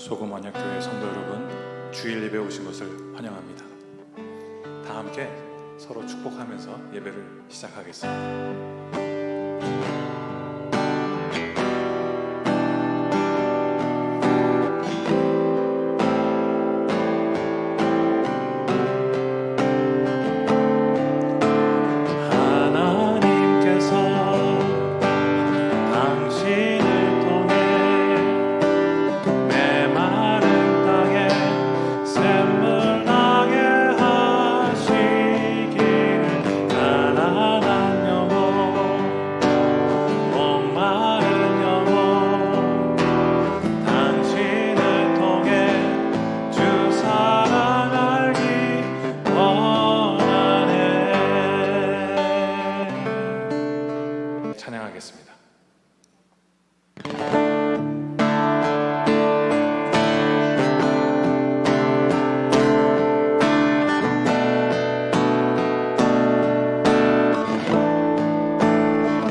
소금 언약교회 성도 여러분, 주일 예배 오신 것을 환영합니다. 다 함께 서로 축복하면서 예배를 시작하겠습니다. 찬양하겠습니다.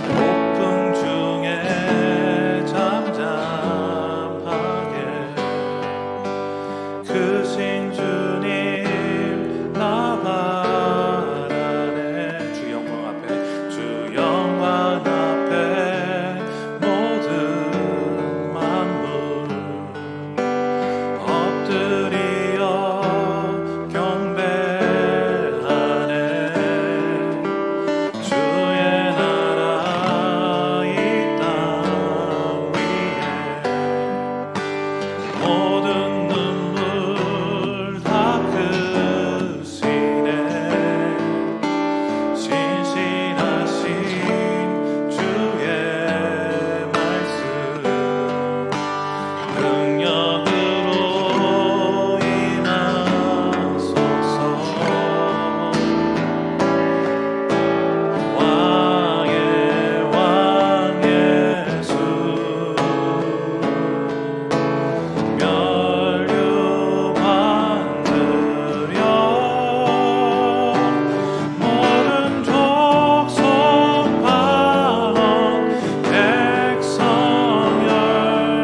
폭풍 중에 잠잠하게 크신 주님 나 바라네. 주 영광 앞에, 주 영광 앞에 모든 만물 엎드리어 경배하네. 주의 나라 이 땅 위에 모든 눈물 다 크시네. 신실하신 주의 말씀 능력으로 임하소서. 왕의 왕 예수 면류 받으려 모든 족속 방언 백성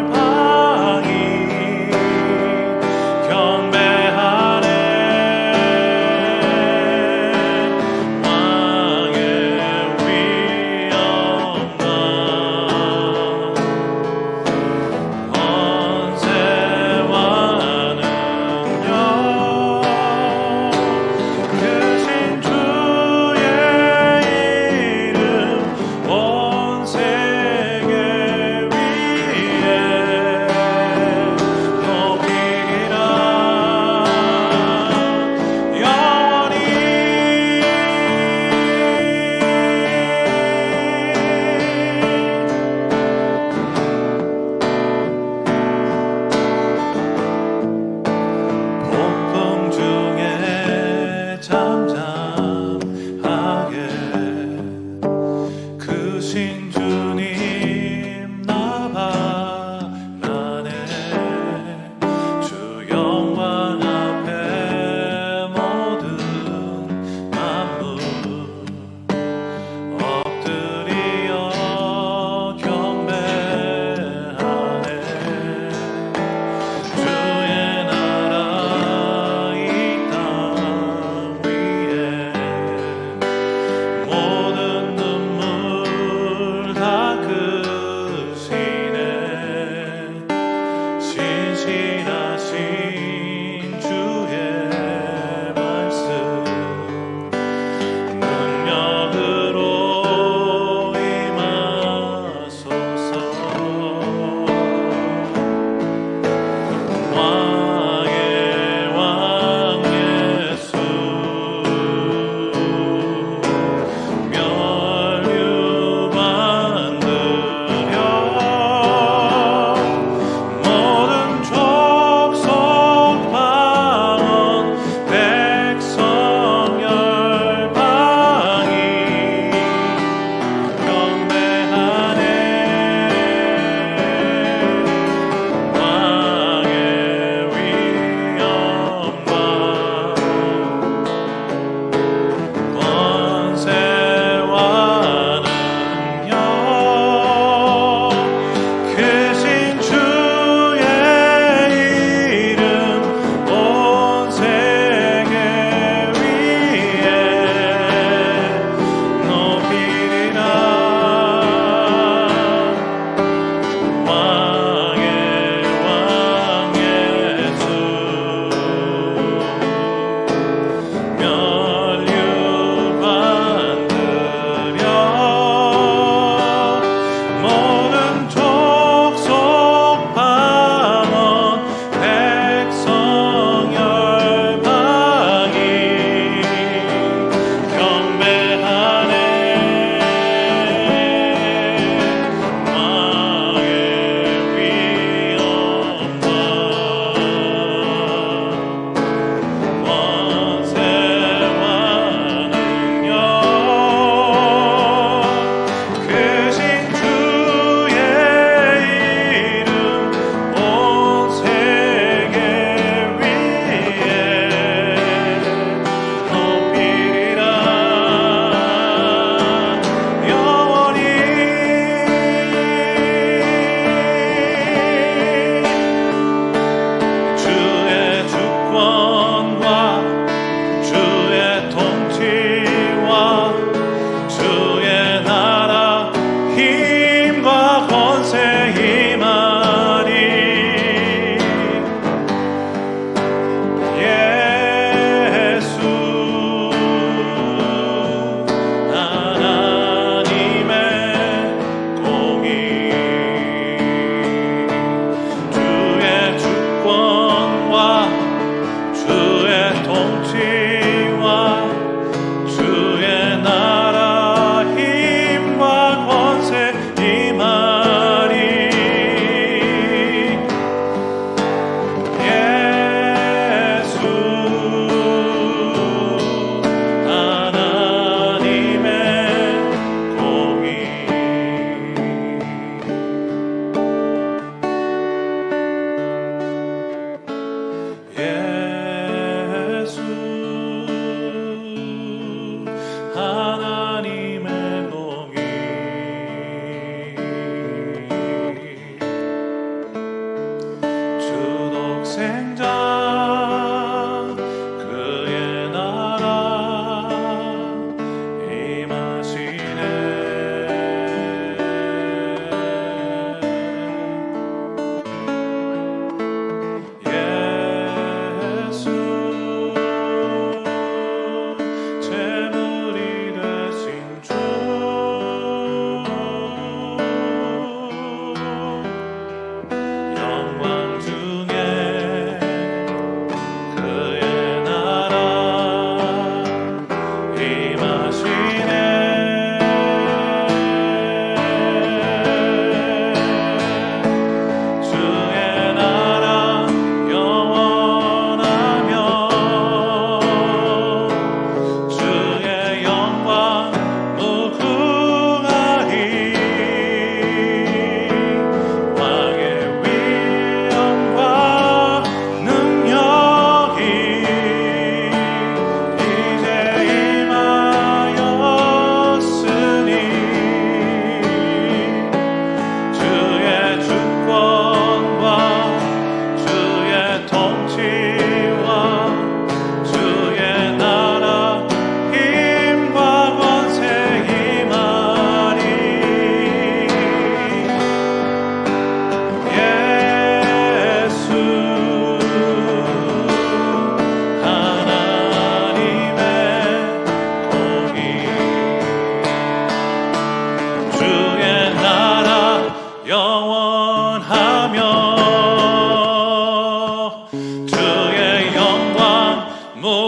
열방이 경배하네. 왕의 위엄과 권세와 능력 크신 주의 이름 온 세계 위에 높이리라. 영원히 폭풍 중에 잠잠하게 크신 주님 나 바라네. 주 영광 앞에 모든 만물 엎드리어 경배하네. 주의 나라 이 땅 위에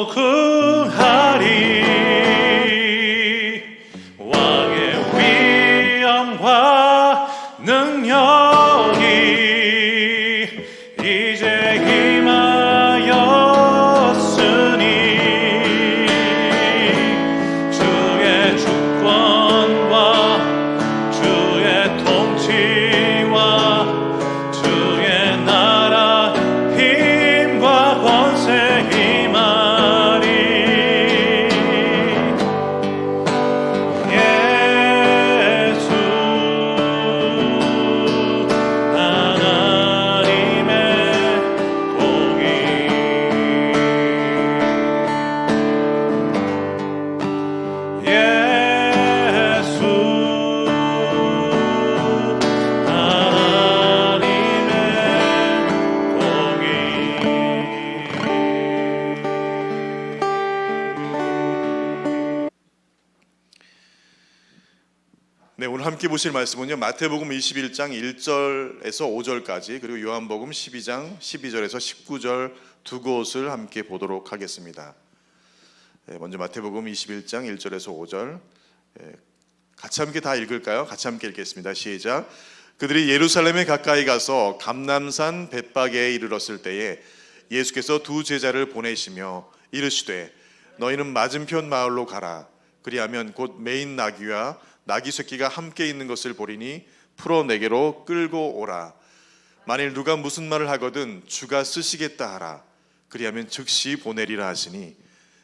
구하리. 왕의 위엄과 능력이 이제 임하였으니 주의 주권과 주의 통치와 주의 나라 힘과 권세 임하리. 예수 하나님의 복이 예수 네, 오늘 함께 보실 말씀은요, 마태복음 21장 1절에서 5절까지, 그리고 요한복음 12장 12절에서 19절 두 곳을 함께 보도록 하겠습니다. 먼저 마태복음 21장 1절에서 5절, 같이 함께 다 읽을까요? 같이 함께 읽겠습니다. 시작. 그들이 예루살렘에 가까이 가서 감람산 벳바게에 이르렀을 때에 예수께서 두 제자를 보내시며 이르시되 너희는 맞은편 마을로 가라. 그리하면 곧 매인 나귀와 나귀 새끼가 함께 있는 것을 보리니 풀어 내게로 끌고 오라. 만일 누가 무슨 말을 하거든 주가 쓰시겠다 하라. 그리하면 즉시 보내리라 하시니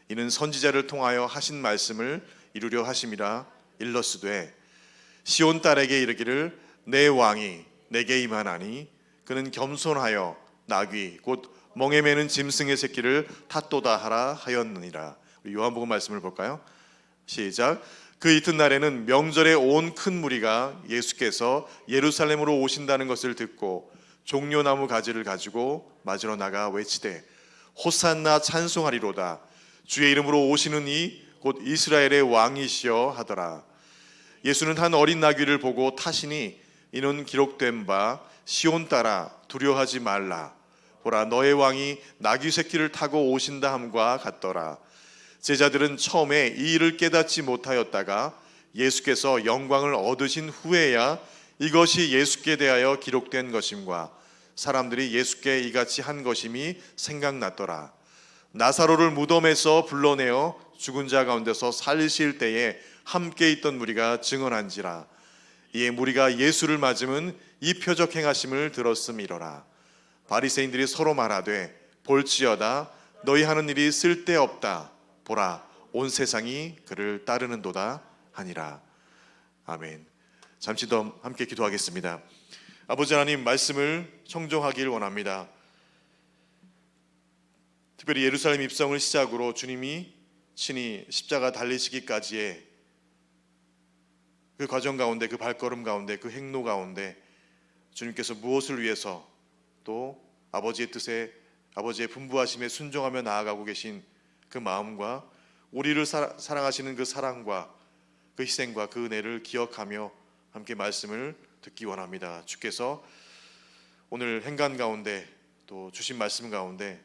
이는 선지자를 통하여 하신 말씀을 이루려 하심이라. 일러스되 시온 딸에게 이르기를 내 왕이 내게 임하나니 그는 겸손하여 나귀 곧 멍에 매는 짐승의 새끼를 탔도다 하라 하였느니라. 우리 요한복음 말씀을 볼까요? 시작. 그 이튿날에는 명절에 온 큰 무리가 예수께서 예루살렘으로 오신다는 것을 듣고 종려나무 가지를 가지고 맞으러 나가 외치되 호산나 찬송하리로다. 주의 이름으로 오시는 이 곧 이스라엘의 왕이시여 하더라. 예수는 한 어린 나귀를 보고 타시니 이는 기록된 바 시온 딸아 두려워하지 말라. 보라 너의 왕이 나귀 새끼를 타고 오신다 함과 같더라. 제자들은 처음에 이 일을 깨닫지 못하였다가 예수께서 영광을 얻으신 후에야 이것이 예수께 대하여 기록된 것임과 사람들이 예수께 이같이 한 것임이 생각났더라. 나사로를 무덤에서 불러내어 죽은 자 가운데서 살리실 때에 함께 있던 무리가 증언한지라. 이에 무리가 예수를 맞으면 이 표적 행하심을 들었음이로라. 바리새인들이 서로 말하되 볼지어다 너희 하는 일이 쓸데없다. 보라 온 세상이 그를 따르는도다 하니라. 아멘. 잠시 더 함께 기도하겠습니다. 아버지 하나님, 말씀을 청종하길 원합니다. 특별히 예루살렘 입성을 시작으로 주님이 친히 십자가 달리시기까지의 그 과정 가운데, 그 발걸음 가운데, 그 행로 가운데 주님께서 무엇을 위해서 또 아버지의 뜻에, 아버지의 분부하심에 순종하며 나아가고 계신 그 마음과 우리를 사랑하시는 그 사랑과 그 희생과 그 은혜를 기억하며 함께 말씀을 듣기 원합니다. 주께서 오늘 행간 가운데 또 주신 말씀 가운데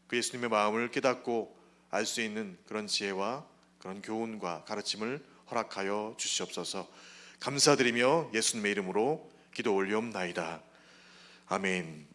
그 예수님의 마음을 깨닫고 알 수 있는 그런 지혜와 그런 교훈과 가르침을 허락하여 주시옵소서. 감사드리며 예수님의 이름으로 기도 올리옵나이다. 아멘.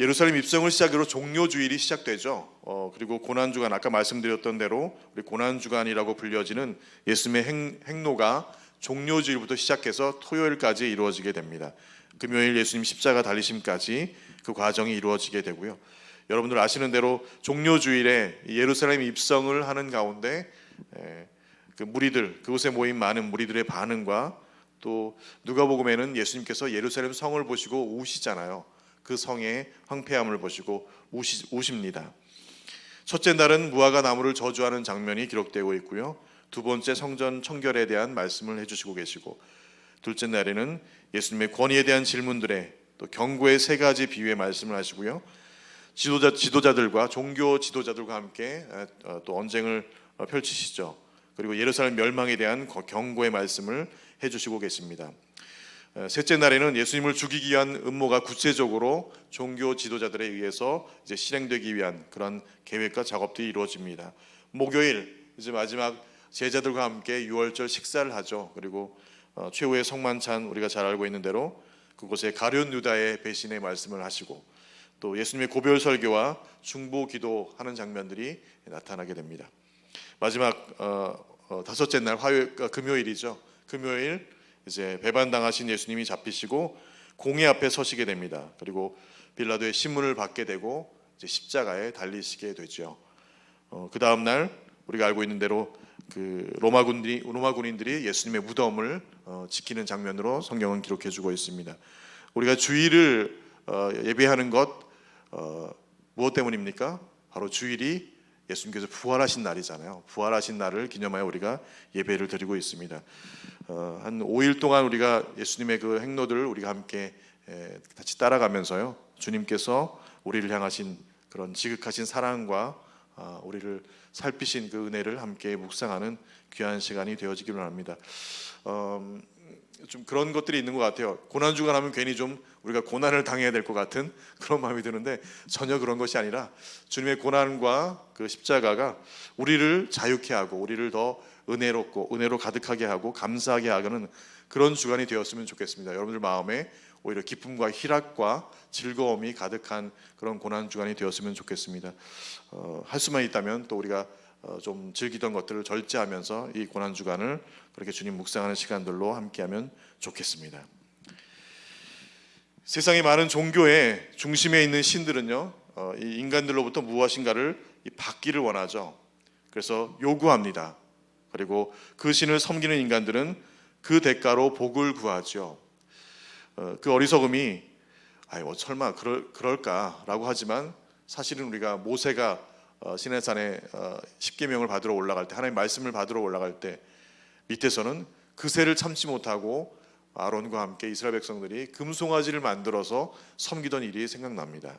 예루살렘 입성을 시작으로 종료주일이 시작되죠. 그리고 고난주간, 아까 말씀드렸던 대로 우리 고난주간이라고 불려지는 예수님의 행로가 종료주일부터 시작해서 토요일까지 이루어지게 됩니다. 금요일 예수님 십자가 달리심까지 그 과정이 이루어지게 되고요. 여러분들 아시는 대로 종료주일에 예루살렘 입성을 하는 가운데 그 무리들, 그곳에 모인 많은 무리들의 반응과 또 누가복음에는 예수님께서 예루살렘 성을 보시고 우시잖아요. 그 성의 황폐함을 보시고 우십니다. 첫째 날은 무화과 나무를 저주하는 장면이 기록되고 있고요. 두 번째 성전 청결에 대한 말씀을 해주시고 계시고, 둘째 날에는 예수님의 권위에 대한 질문들에 또 경고의 세 가지 비유의 말씀을 하시고요. 지도자들과 종교 지도자들과 함께 또 언쟁을 펼치시죠. 그리고 예루살렘 멸망에 대한 경고의 말씀을 해주시고 계십니다. 셋째 날에는 예수님을 죽이기 위한 음모가 구체적으로 종교 지도자들에 의해서 이제 실행되기 위한 그런 계획과 작업들이 이루어집니다. 목요일 이제 마지막 제자들과 함께 유월절 식사를 하죠. 그리고 최후의 성만찬 우리가 잘 알고 있는 대로 그곳에 가룟 유다의 배신의 말씀을 하시고 또 예수님의 고별 설교와 중보 기도하는 장면들이 나타나게 됩니다. 마지막 다섯째 날 금요일이죠. 금요일 이제 배반당하신 예수님이 잡히시고 공회 앞에 서시게 됩니다. 그리고 빌라도의 신문을 받게 되고 이제 십자가에 달리시게 되죠. 그 다음 날 우리가 알고 있는 대로 그 로마 군인들이 예수님의 무덤을 지키는 장면으로 성경은 기록해주고 있습니다. 우리가 주일을 예배하는 것 무엇 때문입니까? 바로 주일이 예수님께서 부활하신 날이잖아요. 부활하신 날을 기념하여 우리가 예배를 드리고 있습니다. 한 5일 동안 우리가 예수님의 그 행로들을 우리가 함께 같이 따라가면서요, 주님께서 우리를 향하신 그런 지극하신 사랑과 우리를 살피신 그 은혜를 함께 묵상하는 귀한 시간이 되어지기를 합니다. 좀 그런 것들이 있는 것 같아요. 고난주간 하면 괜히 좀 우리가 고난을 당해야 될 것 같은 그런 마음이 드는데 전혀 그런 것이 아니라 주님의 고난과 그 십자가가 우리를 자유케 하고 우리를 더 은혜로 가득하게 하고 감사하게 하는 그런 주간이 되었으면 좋겠습니다. 여러분들 마음에 오히려 기쁨과 희락과 즐거움이 가득한 그런 고난 주간이 되었으면 좋겠습니다. 할 수만 있다면 또 우리가 좀 즐기던 것들을 절제하면서 이 고난 주간을 그렇게 주님 묵상하는 시간들로 함께하면 좋겠습니다. 세상의 많은 종교의 중심에 있는 신들은요, 이 인간들로부터 무엇인가를 받기를 원하죠. 그래서 요구합니다. 그리고 그 신을 섬기는 인간들은 그 대가로 복을 구하죠. 그 어리석음이 설마 그럴까라고 하지만 사실은 우리가 모세가 시내산에 십계명을 받으러 올라갈 때, 하나님의 말씀을 받으러 올라갈 때 밑에서는 그새를 참지 못하고 아론과 함께 이스라엘 백성들이 금송아지를 만들어서 섬기던 일이 생각납니다.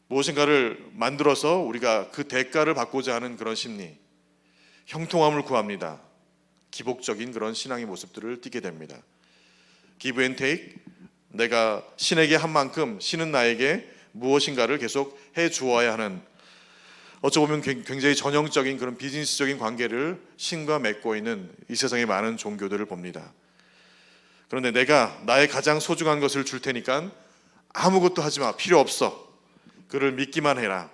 무엇인가를 만들어서 우리가 그 대가를 받고자 하는 그런 심리, 형통함을 구합니다. 기복적인 그런 신앙의 모습들을 띠게 됩니다. Give and take, 내가 신에게 한 만큼 신은 나에게 무엇인가를 계속 해 주어야 하는, 어쩌면 굉장히 전형적인 그런 비즈니스적인 관계를 신과 맺고 있는 이 세상의 많은 종교들을 봅니다. 그런데 내가 나의 가장 소중한 것을 줄 테니까 아무것도 하지 마, 필요 없어, 그를 믿기만 해라,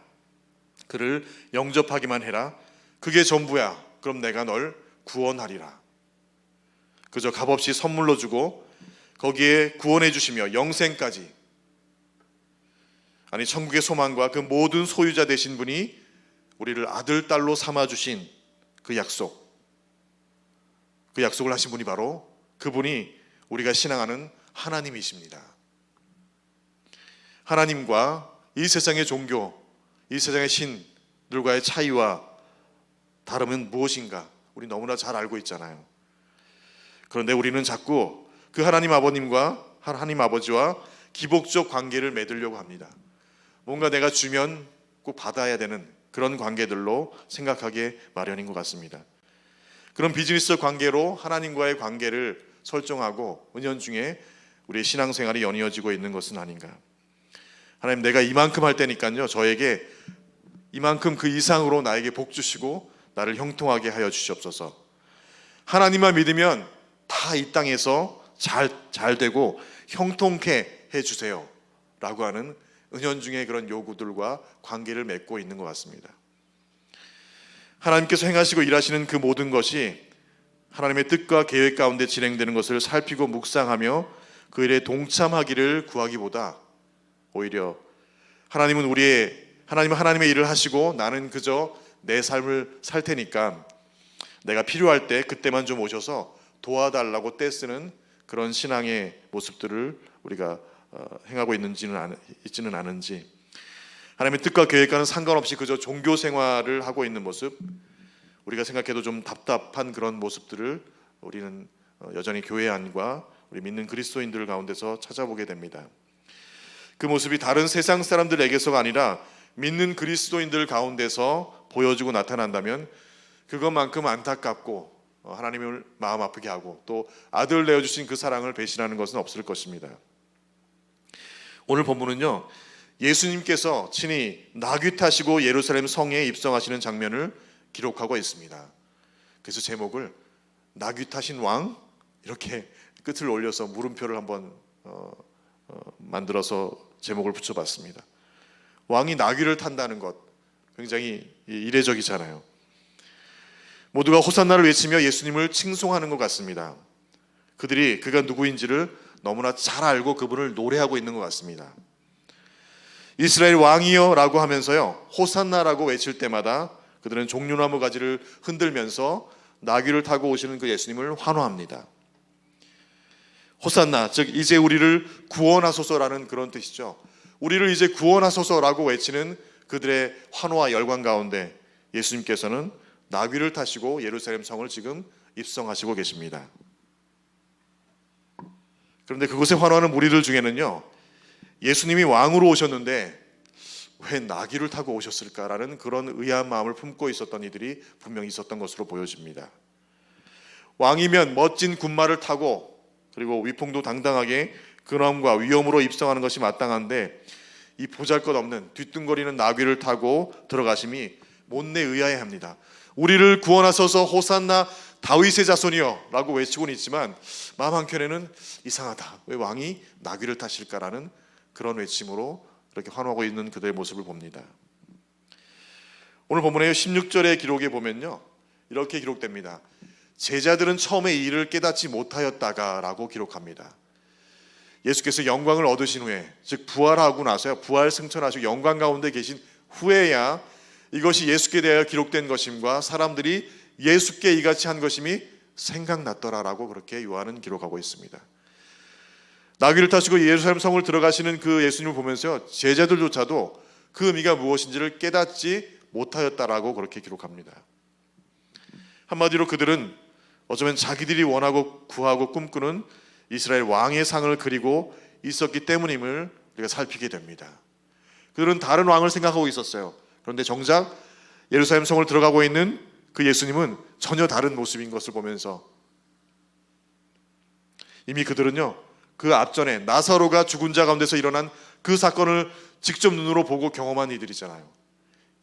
그를 영접하기만 해라, 그게 전부야, 그럼 내가 널 구원하리라. 그저 값없이 선물로 주고 거기에 구원해 주시며 영생까지, 아니 천국의 소망과 그 모든 소유자 되신 분이 우리를 아들 딸로 삼아 주신 그 약속, 그 약속을 하신 분이 바로 그분이 우리가 신앙하는 하나님이십니다. 하나님과 이 세상의 종교, 이 세상의 신들과의 차이와 다름은 무엇인가 우리 너무나 잘 알고 있잖아요. 그런데 우리는 자꾸 그 하나님 아버님과 하나님 아버지와 기복적 관계를 맺으려고 합니다. 뭔가 내가 주면 꼭 받아야 되는 그런 관계들로 생각하게 마련인 것 같습니다. 그런 비즈니스 관계로 하나님과의 관계를 설정하고 은연중에 우리의 신앙생활이 연이어지고 있는 것은 아닌가. 하나님, 내가 이만큼 할 테니까요, 저에게 이만큼 그 이상으로 나에게 복 주시고 나를 형통하게 하여 주시옵소서. 하나님만 믿으면 다 이 땅에서 잘 되고 형통케 해주세요 라고 하는 은연중에 그런 요구들과 관계를 맺고 있는 것 같습니다. 하나님께서 행하시고 일하시는 그 모든 것이 하나님의 뜻과 계획 가운데 진행되는 것을 살피고 묵상하며 그 일에 동참하기를 구하기보다 오히려 하나님은 하나님의 일을 하시고 나는 그저 내 삶을 살 테니까 내가 필요할 때 그때만 좀 오셔서 도와달라고 떼쓰는 그런 신앙의 모습들을 우리가 행하고 있지는 않은지, 하나님의 뜻과 계획과는 상관없이 그저 종교 생활을 하고 있는 모습, 우리가 생각해도 좀 답답한 그런 모습들을 우리는 여전히 교회 안과 우리 믿는 그리스도인들 가운데서 찾아보게 됩니다. 그 모습이 다른 세상 사람들에게서가 아니라 믿는 그리스도인들 가운데서 보여지고 나타난다면 그것만큼 안타깝고 하나님을 마음 아프게 하고 또 아들 내어주신 그 사랑을 배신하는 것은 없을 것입니다. 오늘 본문은요, 예수님께서 친히 나귀 타시고 예루살렘 성에 입성하시는 장면을 기록하고 있습니다. 그래서 제목을 나귀 타신 왕 이렇게 끝을 올려서 물음표를 한번 만들어서 제목을 붙여봤습니다. 왕이 나귀를 탄다는 것 굉장히 이례적이잖아요. 모두가 호산나를 외치며 예수님을 칭송하는 것 같습니다. 그들이 그가 누구인지를 너무나 잘 알고 그분을 노래하고 있는 것 같습니다. 이스라엘 왕이여 라고 하면서요, 호산나라고 외칠 때마다 그들은 종려나무 가지를 흔들면서 나귀를 타고 오시는 그 예수님을 환호합니다. 호산나, 즉 이제 우리를 구원하소서라는 그런 뜻이죠. 우리를 이제 구원하소서라고 외치는 그들의 환호와 열광 가운데 예수님께서는 나귀를 타시고 예루살렘 성을 지금 입성하시고 계십니다. 그런데 그곳에 환호하는 무리들 중에는요, 예수님이 왕으로 오셨는데 왜 나귀를 타고 오셨을까라는 그런 의아한 마음을 품고 있었던 이들이 분명히 있었던 것으로 보여집니다. 왕이면 멋진 군마를 타고 그리고 위풍도 당당하게 근엄과 위엄으로 입성하는 것이 마땅한데 이 보잘것없는 뒤뚱거리는 나귀를 타고 들어가심이 못내 의아해합니다. 우리를 구원하소서 호산나 다윗의 자손이여 라고 외치고는 있지만 마음 한켠에는 이상하다, 왜 왕이 나귀를 타실까라는 그런 외침으로 이렇게 환호하고 있는 그들의 모습을 봅니다. 오늘 본문의 16절의 기록에 보면요, 이렇게 기록됩니다. 제자들은 처음에 이 일을 깨닫지 못하였다가 라고 기록합니다. 예수께서 영광을 얻으신 후에, 즉 부활하고 나서야, 부활 승천하시고 영광 가운데 계신 후에야 이것이 예수께 대하여 기록된 것임과 사람들이 예수께 이같이 한 것임이 생각났더라라고 그렇게 요한은 기록하고 있습니다. 나귀를 타시고 예루살렘 성을 들어가시는 그 예수님을 보면서 제자들조차도 그 의미가 무엇인지를 깨닫지 못하였다라고 그렇게 기록합니다. 한마디로 그들은 어쩌면 자기들이 원하고 구하고 꿈꾸는 이스라엘 왕의 상을 그리고 있었기 때문임을 우리가 살피게 됩니다. 그들은 다른 왕을 생각하고 있었어요. 그런데 정작 예루살렘 성을 들어가고 있는 그 예수님은 전혀 다른 모습인 것을 보면서 이미 그들은요, 그 앞전에 나사로가 죽은 자 가운데서 일어난 그 사건을 직접 눈으로 보고 경험한 이들이잖아요.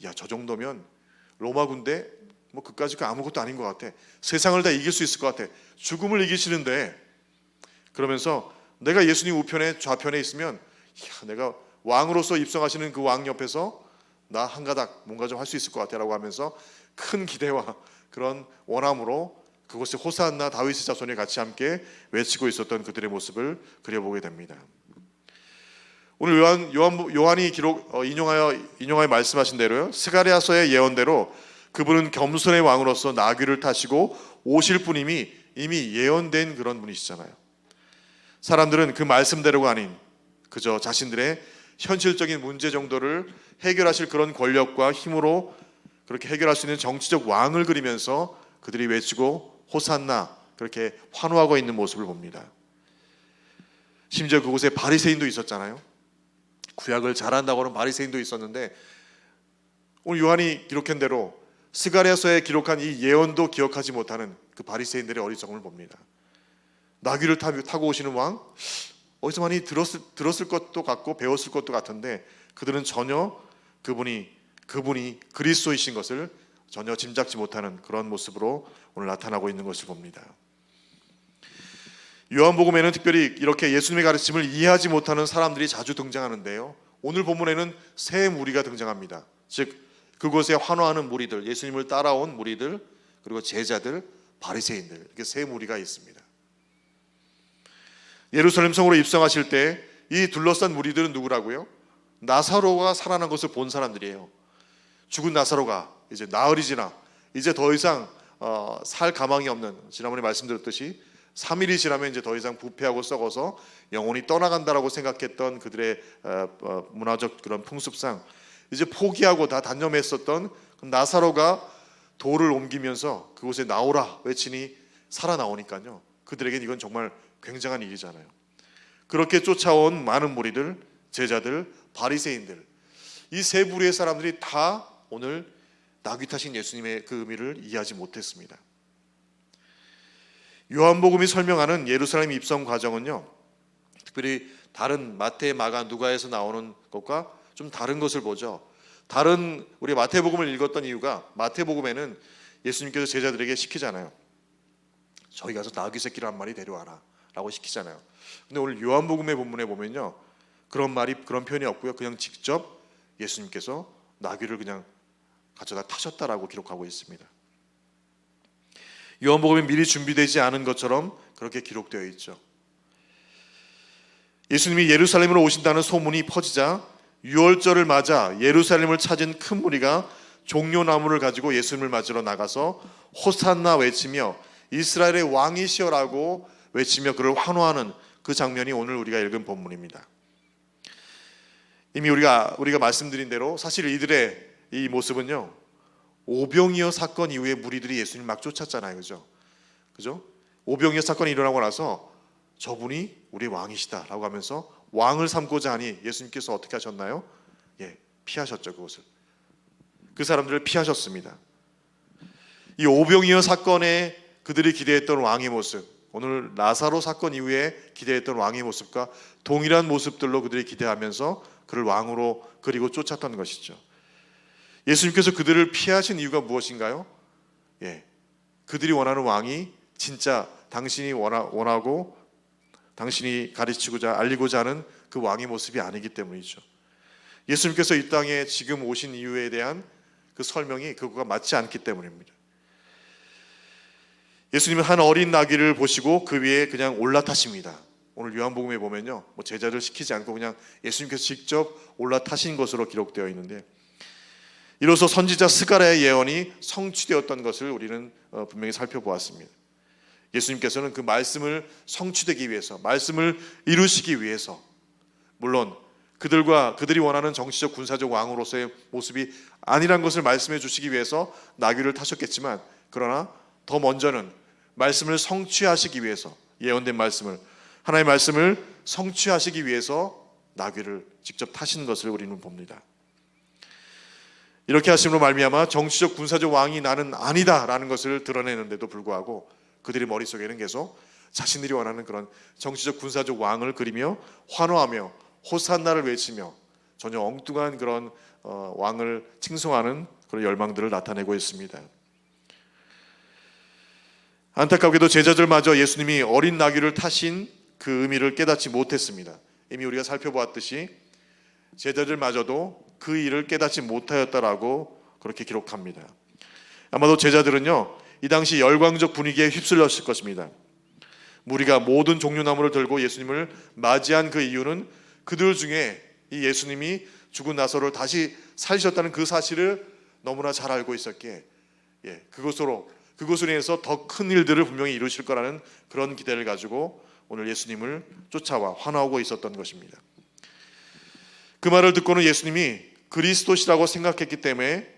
야, 저 정도면 로마 군대 뭐 그까짓 거 아무것도 아닌 것 같아. 세상을 다 이길 수 있을 것 같아. 죽음을 이기시는데, 그러면서 내가 예수님 우편에 좌편에 있으면 내가 왕으로서 입성하시는 그 왕 옆에서 나 한 가닥 뭔가 좀 할 수 있을 것 같아라고 하면서 큰 기대와 그런 원함으로 그곳에 호산나 다윗의 자손이 같이 함께 외치고 있었던 그들의 모습을 그려보게 됩니다. 오늘 요한이 인용하여 말씀하신 대로요, 스가랴서의 예언대로 그분은 겸손의 왕으로서 나귀를 타시고 오실 분임이 이미 예언된 그런 분이시잖아요. 사람들은 그 말씀대로가 아닌 그저 자신들의 현실적인 문제 정도를 해결하실 그런 권력과 힘으로 그렇게 해결할 수 있는 정치적 왕을 그리면서 그들이 외치고 호산나 그렇게 환호하고 있는 모습을 봅니다. 심지어 그곳에 바리새인도 있었잖아요. 구약을 잘한다고 하는 바리새인도 있었는데 오늘 요한이 기록한 대로 스가랴서에 기록한 이 예언도 기억하지 못하는 그 바리새인들의 어리석음을 봅니다. 나귀를 타고 오시는 왕, 어디서 많이 들었을 것도 같고 배웠을 것도 같은데 그들은 전혀 그분이 그리스도이신 것을 전혀 짐작지 못하는 그런 모습으로 오늘 나타나고 있는 것을 봅니다. 요한복음에는 특별히 이렇게 예수님의 가르침을 이해하지 못하는 사람들이 자주 등장하는데요, 오늘 본문에는 세 무리가 등장합니다. 즉 그곳에 환호하는 무리들, 예수님을 따라온 무리들, 그리고 제자들, 바리새인들, 이렇게 세 무리가 있습니다. 예루살렘 성으로 입성하실 때 이 둘러싼 무리들은 누구라고요? 나사로가 살아난 것을 본 사람들이에요. 죽은 나사로가 이제 나흘이 지나 이제 더 이상 살 가망이 없는, 지난번에 말씀드렸듯이 3일이 지나면 이제 더 이상 부패하고 썩어서 영혼이 떠나간다라고 생각했던 그들의 문화적 그런 풍습상 이제 포기하고 다 단념했었던 나사로가 돌을 옮기면서 그곳에 나오라 외치니 살아나오니까요, 그들에겐 이건 정말 굉장한 일이잖아요. 그렇게 쫓아온 많은 무리들, 제자들, 바리새인들, 이 세 부류의 사람들이 다 오늘 나귀 타신 예수님의 그 의미를 이해하지 못했습니다. 요한복음이 설명하는 예루살렘 입성 과정은요, 특별히 다른 마태, 마가, 누가에서 나오는 것과 좀 다른 것을 보죠. 다른 우리 마태복음을 읽었던 이유가 마태복음에는 예수님께서 제자들에게 시키잖아요. 저희 가서 나귀 새끼를 한 마리 데려와라 라고 시키잖아요. 근데 오늘 요한복음의 본문에 보면요, 그런 표현이 없고요, 그냥 직접 예수님께서 나귀를 그냥 가져다 타셨다라고 기록하고 있습니다. 요한복음에 미리 준비되지 않은 것처럼 그렇게 기록되어 있죠. 예수님이 예루살렘으로 오신다는 소문이 퍼지자 유월절을 맞아 예루살렘을 찾은 큰 무리가 종려나무를 가지고 예수님을 맞으러 나가서 호산나 외치며 이스라엘의 왕이시여라고 외치며 그를 환호하는 그 장면이 오늘 우리가 읽은 본문입니다. 이미 우리가 말씀드린 대로 사실 이들의 이 모습은요, 오병이어 사건 이후에 무리들이 예수님 막 쫓았잖아요. 그죠? 오병이어 사건이 일어나고 나서 저분이 우리의 왕이시다라고 하면서 왕을 삼고자 하니 예수님께서 어떻게 하셨나요? 피하셨죠. 그것을. 그 사람들을 피하셨습니다. 이 오병이어 사건에 그들이 기대했던 왕의 모습, 오늘 나사로 사건 이후에 기대했던 왕의 모습과 동일한 모습들로 그들이 기대하면서 그를 왕으로 그리고 쫓았던 것이죠. 예수님께서 그들을 피하신 이유가 무엇인가요? 그들이 원하는 왕이 진짜 당신이 원하고 당신이 가르치고자 알리고자 하는 그 왕의 모습이 아니기 때문이죠. 예수님께서 이 땅에 지금 오신 이유에 대한 그 설명이 그것과 맞지 않기 때문입니다. 예수님은 한 어린 나귀를 보시고 그 위에 그냥 올라타십니다. 오늘 요한복음에 보면요, 제자들 시키지 않고 그냥 예수님께서 직접 올라타신 것으로 기록되어 있는데, 이로써 선지자 스가랴의 예언이 성취되었던 것을 우리는 분명히 살펴보았습니다. 예수님께서는 그 말씀을 성취되기 위해서, 말씀을 이루시기 위해서, 물론 그들이 원하는 정치적 군사적 왕으로서의 모습이 아니란 것을 말씀해 주시기 위해서 나귀를 타셨겠지만, 그러나 더 먼저는 말씀을 성취하시기 위해서, 예언된 말씀을, 하나님의 말씀을 성취하시기 위해서 나귀를 직접 타신 것을 우리는 봅니다. 이렇게 하심으로 말미암아 정치적 군사적 왕이 나는 아니다라는 것을 드러내는데도 불구하고 그들의 머릿속에는 계속 자신들이 원하는 그런 정치적 군사적 왕을 그리며 환호하며 호산나를 외치며 전혀 엉뚱한 그런 왕을 칭송하는 그런 열망들을 나타내고 있습니다. 안타깝게도 제자들마저 예수님이 어린 나귀를 타신 그 의미를 깨닫지 못했습니다. 이미 우리가 살펴보았듯이 제자들마저도 그 일을 깨닫지 못하였다라고 그렇게 기록합니다. 아마도 제자들은요, 이 당시 열광적 분위기에 휩쓸렸을 것입니다. 무리가 모든 종려나무를 들고 예수님을 맞이한 그 이유는 그들 중에 이 예수님이 죽은 나사로를 다시 살리셨다는 그 사실을 너무나 잘 알고 있었기에 그것으로 인해서 더 큰 일들을 분명히 이루실 거라는 그런 기대를 가지고 오늘 예수님을 쫓아와 환호하고 있었던 것입니다. 그 말을 듣고는 예수님이 그리스도시라고 생각했기 때문에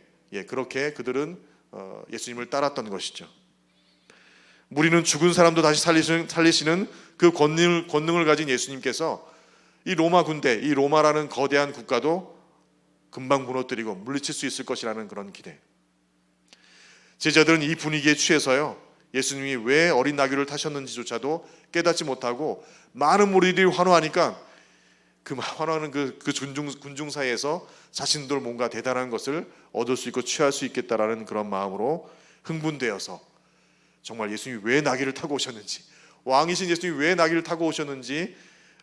그렇게 그들은 예수님을 따랐던 것이죠. 무리는 죽은 사람도 다시 살리시는 그 권능을 가진 예수님께서 이 로마 군대, 이 로마라는 거대한 국가도 금방 무너뜨리고 물리칠 수 있을 것이라는 그런 기대. 제자들은 이 분위기에 취해서요, 예수님이 왜 어린 나귀를 타셨는지조차도 깨닫지 못하고 많은 무리들이 환호하니까 그 환호하는 그 군중 사이에서 자신들 뭔가 대단한 것을 얻을 수 있고 취할 수 있겠다라는 그런 마음으로 흥분되어서 정말 예수님이 왜 나귀를 타고 오셨는지, 왕이신 예수님이 왜 나귀를 타고 오셨는지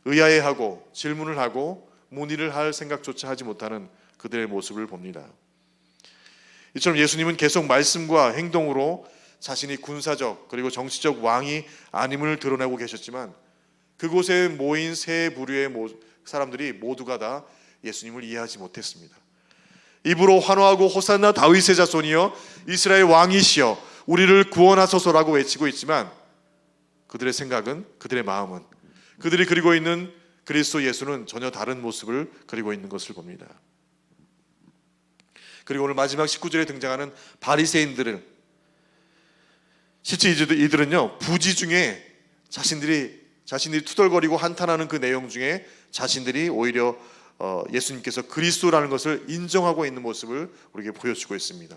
의아해하고 질문을 하고 문의를 할 생각조차 하지 못하는 그들의 모습을 봅니다. 이처럼 예수님은 계속 말씀과 행동으로 자신이 군사적 그리고 정치적 왕이 아님을 드러내고 계셨지만 그곳에 모인 세 부류의 사람들이 모두가 다 예수님을 이해하지 못했습니다. 입으로 환호하고 호산나 다윗의 자손이여 이스라엘 왕이시여 우리를 구원하소서라고 외치고 있지만 그들의 생각은, 그들의 마음은, 그들이 그리고 있는 그리스도 예수는 전혀 다른 모습을 그리고 있는 것을 봅니다. 그리고 오늘 마지막 19절에 등장하는 바리새인들은 실제 이들은요, 부지 중에 자신들이 투덜거리고 한탄하는 그 내용 중에 자신들이 오히려 예수님께서 그리스도라는 것을 인정하고 있는 모습을 우리에게 보여주고 있습니다.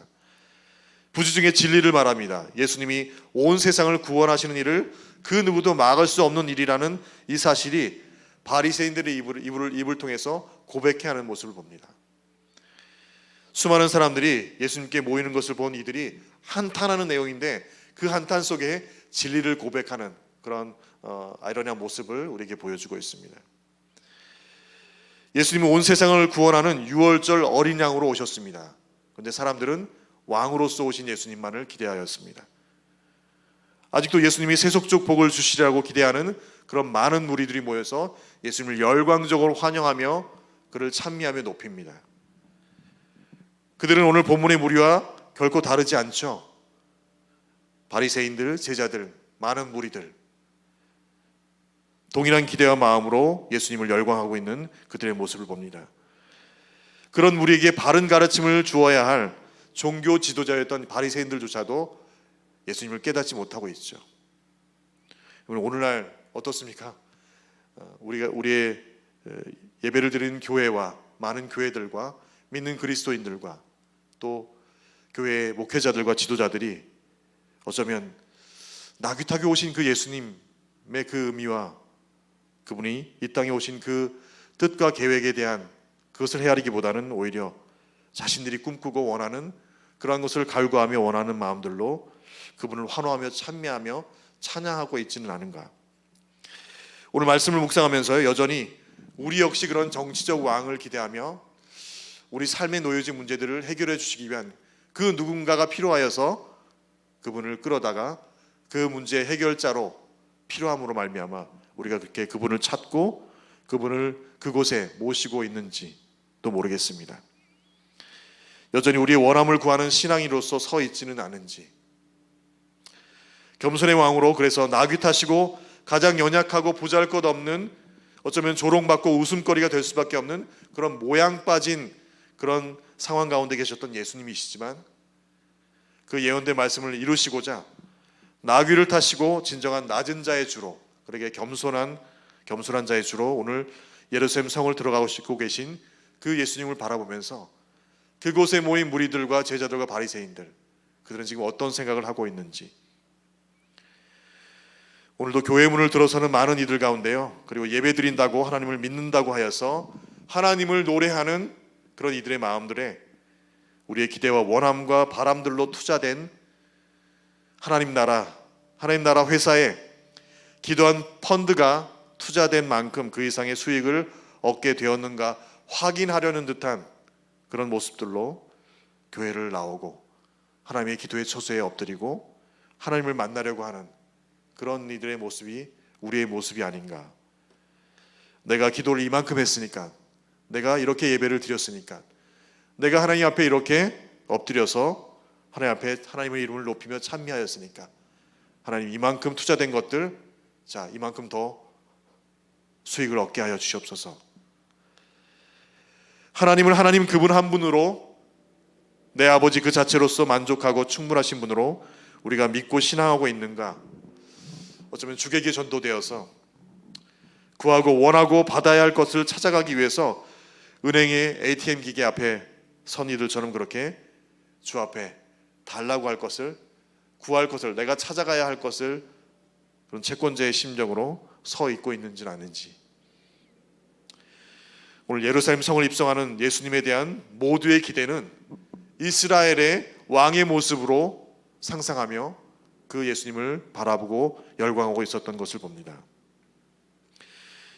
부지 중에 진리를 말합니다. 예수님이 온 세상을 구원하시는 일을 그 누구도 막을 수 없는 일이라는 이 사실이 바리새인들의 입을 통해서 고백해 하는 모습을 봅니다. 수많은 사람들이 예수님께 모이는 것을 본 이들이 한탄하는 내용인데 그 한탄 속에 진리를 고백하는 그런 아이러니한 모습을 우리에게 보여주고 있습니다. 예수님은 온 세상을 구원하는 유월절 어린 양으로 오셨습니다. 그런데 사람들은 왕으로서 오신 예수님만을 기대하였습니다. 아직도 예수님이 세속적 복을 주시리라고 기대하는 그런 많은 무리들이 모여서 예수님을 열광적으로 환영하며 그를 찬미하며 높입니다. 그들은 오늘 본문의 무리와 결코 다르지 않죠. 바리새인들, 제자들, 많은 무리들, 동일한 기대와 마음으로 예수님을 열광하고 있는 그들의 모습을 봅니다. 그런 무리에게 바른 가르침을 주어야 할 종교 지도자였던 바리새인들조차도 예수님을 깨닫지 못하고 있죠. 오늘날 어떻습니까? 우리의 예배를 드리는 교회와 많은 교회들과 믿는 그리스도인들과 또 교회 목회자들과 지도자들이 어쩌면 나귀타게 오신 그 예수님의 그 의미와 그분이 이 땅에 오신 그 뜻과 계획에 대한 그것을 헤아리기보다는 오히려 자신들이 꿈꾸고 원하는 그러한 것을 갈구하며 원하는 마음들로 그분을 환호하며 찬미하며 찬양하고 있지는 않은가. 오늘 말씀을 묵상하면서 여전히 우리 역시 그런 정치적 왕을 기대하며 우리 삶에 놓여진 문제들을 해결해 주시기 위한 그 누군가가 필요하여서 그분을 끌어다가 그 문제의 해결자로 필요함으로 말미암아 우리가 그렇게 그분을 찾고 그분을 그곳에 모시고 있는지도 모르겠습니다. 여전히 우리의 원함을 구하는 신앙인으로서 서 있지는 않은지, 겸손의 왕으로 그래서 나귀 타시고 가장 연약하고 보잘것없는 어쩌면 조롱받고 웃음거리가 될 수밖에 없는 그런 모양 빠진 그런 상황 가운데 계셨던 예수님이시지만 그 예언된 말씀을 이루시고자 나귀를 타시고 진정한 낮은 자의 주로, 그러게 겸손한 자의 주로 오늘 예루살렘 성을 들어가고 계신 그 예수님을 바라보면서 그곳에 모인 무리들과 제자들과 바리새인들, 그들은 지금 어떤 생각을 하고 있는지, 오늘도 교회 문을 들어서는 많은 이들 가운데요, 그리고 예배 드린다고 하나님을 믿는다고 하여서 하나님을 노래하는 그런 이들의 마음들에 우리의 기대와 원함과 바람들로 투자된 하나님 나라 회사에 기도한 펀드가 투자된 만큼 그 이상의 수익을 얻게 되었는가 확인하려는 듯한 그런 모습들로 교회를 나오고 하나님의 기도의 처소에 엎드리고 하나님을 만나려고 하는 그런 이들의 모습이 우리의 모습이 아닌가. 내가 기도를 이만큼 했으니까, 내가 이렇게 예배를 드렸으니까, 내가 하나님 앞에 이렇게 엎드려서 하나님 앞에 하나님의 이름을 높이며 찬미하였으니까 하나님 이만큼 투자된 것들, 자 이만큼 더 수익을 얻게 하여 주시옵소서. 하나님을 하나님 그분 한 분으로, 내 아버지 그 자체로서 만족하고 충분하신 분으로 우리가 믿고 신앙하고 있는가. 어쩌면 주객에 전도되어서 구하고 원하고 받아야 할 것을 찾아가기 위해서 은행의 ATM 기계 앞에 선 이들처럼 그렇게 주 앞에 달라고 할 것을, 구할 것을, 내가 찾아가야 할 것을 그런 채권자의 심정으로 서 있고 있는지는 아닌지. 오늘 예루살렘 성을 입성하는 예수님에 대한 모두의 기대는 이스라엘의 왕의 모습으로 상상하며 그 예수님을 바라보고 열광하고 있었던 것을 봅니다.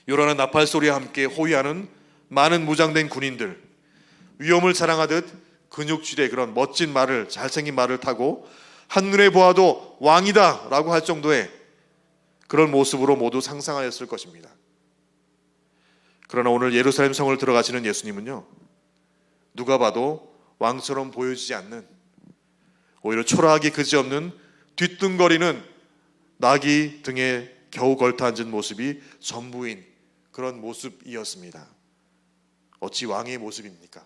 요란한 나팔 소리와 함께 호위하는 많은 무장된 군인들, 위엄을 자랑하듯 근육질의 그런 멋진 말을, 잘생긴 말을 타고 한눈에 보아도 왕이다 라고 할 정도의 그런 모습으로 모두 상상하였을 것입니다. 그러나 오늘 예루살렘 성을 들어가시는 예수님은요, 누가 봐도 왕처럼 보여지지 않는, 오히려 초라하게 그지없는 뒤뚱거리는 나귀 등에 겨우 걸터 앉은 모습이 전부인 그런 모습이었습니다. 어찌 왕의 모습입니까?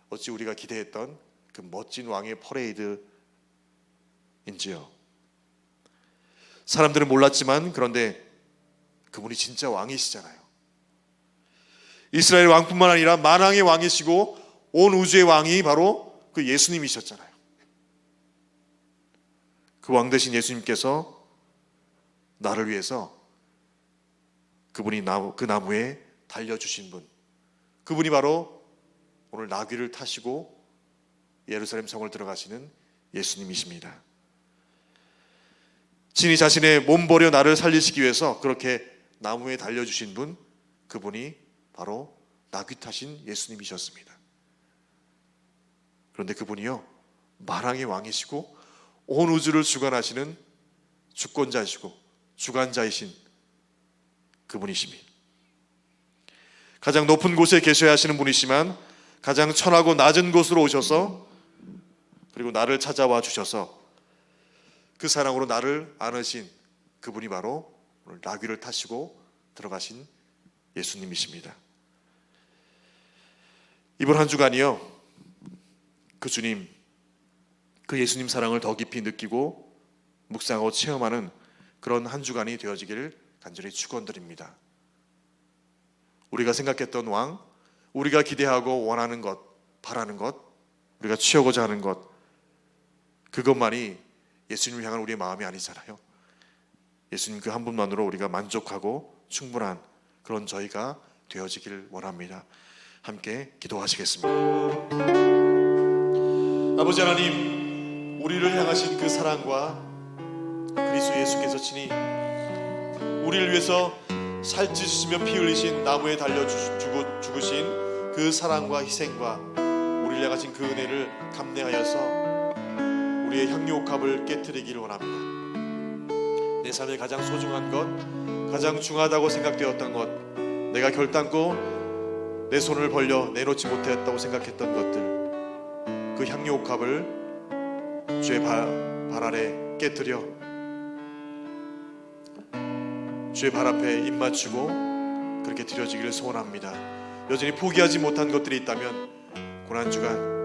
어찌 우리가 기대했던 그 멋진 왕의 퍼레이드인지요. 사람들은 몰랐지만 그런데 그분이 진짜 왕이시잖아요. 이스라엘 왕뿐만 아니라 만왕의 왕이시고 온 우주의 왕이 바로 그 예수님이셨잖아요. 그 왕 대신 예수님께서 나를 위해서 그분이 그 나무에 달려주신 분, 그분이 바로 오늘 나귀를 타시고 예루살렘 성을 들어가시는 예수님이십니다. 친히 자신의 몸 버려 나를 살리시기 위해서 그렇게 나무에 달려주신 분, 그분이 바로 나귀 타신 예수님이셨습니다. 그런데 그분이요, 만왕의 왕이시고 온 우주를 주관하시는 주권자이시고 주관자이신 그분이십니다. 가장 높은 곳에 계셔야 하시는 분이시만 가장 천하고 낮은 곳으로 오셔서 그리고 나를 찾아와 주셔서 그 사랑으로 나를 안으신 그분이 바로 오늘 나귀를 타시고 들어가신 예수님이십니다. 이번 한 주간이요, 그 주님, 그 예수님 사랑을 더 깊이 느끼고 묵상하고 체험하는 그런 한 주간이 되어지기를 간절히 축원드립니다. 우리가 생각했던 왕, 우리가 기대하고 원하는 것, 바라는 것, 우리가 취하고자 하는 것, 그것만이 예수님을 향한 우리의 마음이 아니잖아요. 예수님 그 한 분만으로 우리가 만족하고 충분한 그런 저희가 되어지길 원합니다. 함께 기도하시겠습니다. 아버지 하나님, 우리를 향하신 그 사랑과 그리스도 예수께서 친히 우리를 위해서 살찌시며 피 흘리신 나무에 달려 죽으신 그 사랑과 희생과 우리를 향하신 그 은혜를 감내하여서 우리의 향유옥합을 깨트리기를 원합니다. 내 삶의 가장 소중한 것, 가장 중하다고 생각되었던 것, 내가 결단코 내 손을 벌려 내놓지 못했다고 생각했던 것들, 그 향유옥합을 주의 발 아래 깨트려 주의 발 앞에 입 맞추고 그렇게 드려지기를 소원합니다. 여전히 포기하지 못한 것들이 있다면 고난주간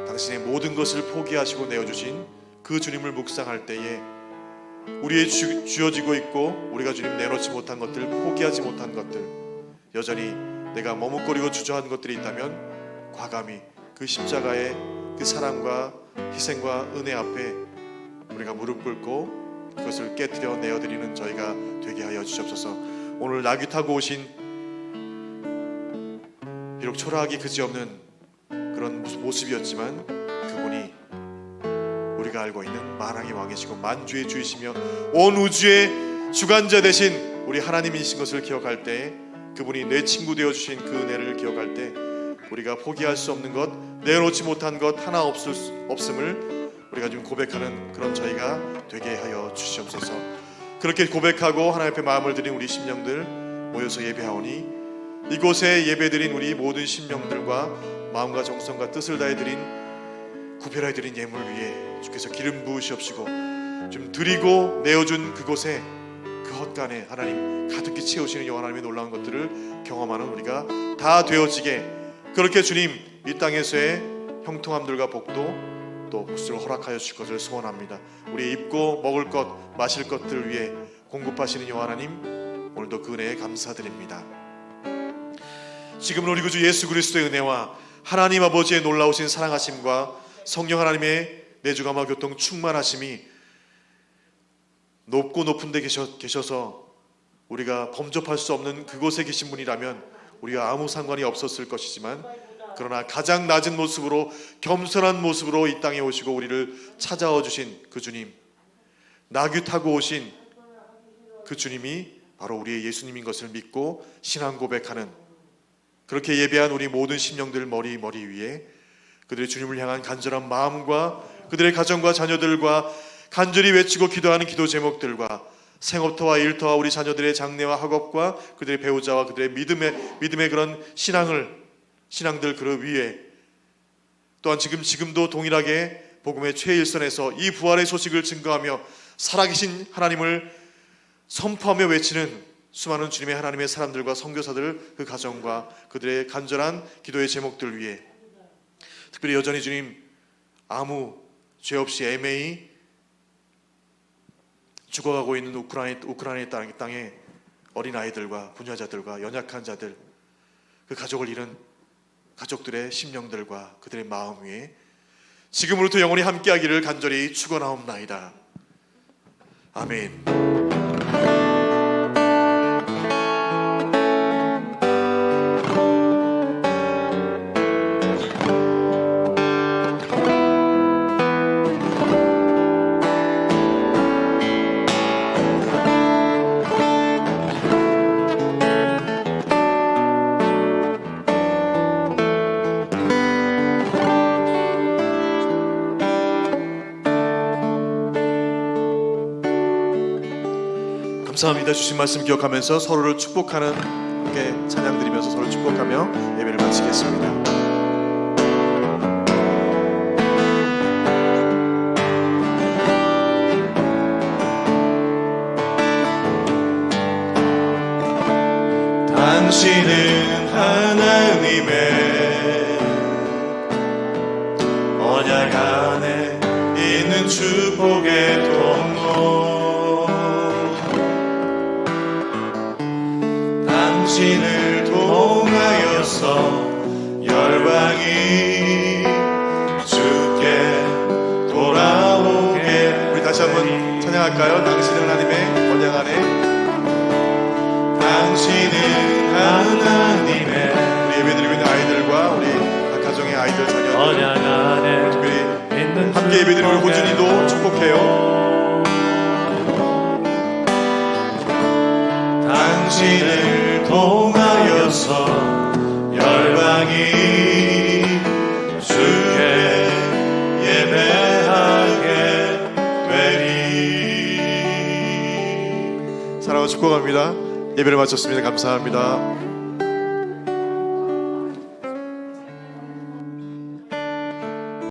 당신의 모든 것을 포기하시고 내어주신 그 주님을 묵상할 때에 우리의 쥐어지고 있고 우리가 주님 내놓지 못한 것들, 포기하지 못한 것들, 여전히 내가 머뭇거리고 주저한 것들이 있다면 과감히 그 십자가의 그 사랑과 희생과 은혜 앞에 우리가 무릎 꿇고 그것을 깨뜨려 내어드리는 저희가 되게 하여 주시옵소서. 오늘 나귀 타고 오신 비록 초라하기 그지없는 그런 모습이었지만 그분이 우리가 알고 있는 만왕의 왕이시고 만주의 주이시며 온 우주의 주관자 되신 우리 하나님이신 것을 기억할 때, 그분이 내 친구 되어주신 그 은혜를 기억할 때 우리가 포기할 수 없는 것, 내놓지 못한 것 하나 없음을 우리가 지금 고백하는 그런 저희가 되게 하여 주시옵소서. 그렇게 고백하고 하나님 앞에 마음을 드린 우리 심령들 모여서 예배하오니 이곳에 예배드린 우리 모든 심령들과 마음과 정성과 뜻을 다해 드린 구별해 드린 예물 위에 주께서 기름 부으시옵시고 좀 드리고 내어준 그곳에 그 헛간에 하나님 가득히 채우시는 영원 하나님의 놀라운 것들을 경험하는 우리가 다 되어지게, 그렇게 주님 이 땅에서의 형통함들과 복도 또 복수를 허락하여 주실 것을 소원합니다. 우리 입고 먹을 것 마실 것들 위해 공급하시는 여호와 하나님, 오늘도 그 은혜에 감사드립니다. 지금은 우리 구주 예수 그리스도의 은혜와 하나님 아버지의 놀라우신 사랑하심과 성령 하나님의 내주감화 교통 충만하심이 높고 높은 데 계셔서 우리가 범접할 수 없는 그곳에 계신 분이라면 우리가 아무 상관이 없었을 것이지만, 그러나 가장 낮은 모습으로 겸손한 모습으로 이 땅에 오시고 우리를 찾아와 주신 그 주님, 나귀 타고 오신 그 주님이 바로 우리의 예수님인 것을 믿고 신앙 고백하는, 그렇게 예배한 우리 모든 심령들 머리 위에 그들의 주님을 향한 간절한 마음과 그들의 가정과 자녀들과 간절히 외치고 기도하는 기도 제목들과 생업터와 일터와 우리 자녀들의 장래와 학업과 그들의 배우자와 그들의 믿음의 그런 신앙들 그 위에 또한 지금도 동일하게 복음의 최일선에서 이 부활의 소식을 증거하며 살아계신 하나님을 선포하며 외치는 수많은 주님의 하나님의 사람들과 선교사들 그 가정과 그들의 간절한 기도의 제목들 위에, 특별히 여전히 주님 아무 죄 없이 애매히 죽어가고 있는 우크라이나 땅에 어린아이들과 부녀자들과 연약한 자들, 그 가족을 잃은 가족들의 심령들과 그들의 마음 위에 지금으로부터 영원히 함께하기를 간절히 축원하옵나이다. 아멘. 감사합니다. 주신 말씀 기억하면서 서로를 축복하는 함께 찬양 드리면서 서로를 축복하며 예배를 마치겠습니다. 당신은 하나님의 언약 안에 있는 축복의 통로, 당신을 통하여서 열방이 주께 돌아오게. 우리 다시 한번 찬양할까요? 당신은 하나님의 언약 안에, 당신은 하나님의, 우리 예배드리고 있는 아이들과 우리 각 가정의 아이들 자녀들, 특별히 함께 예배드리고 있는 호준이도 축복해요. 당신을 통하여서 열방이 주께 예배하게 되리. 사랑하고 축복합니다. 예배를 마쳤습니다. 감사합니다.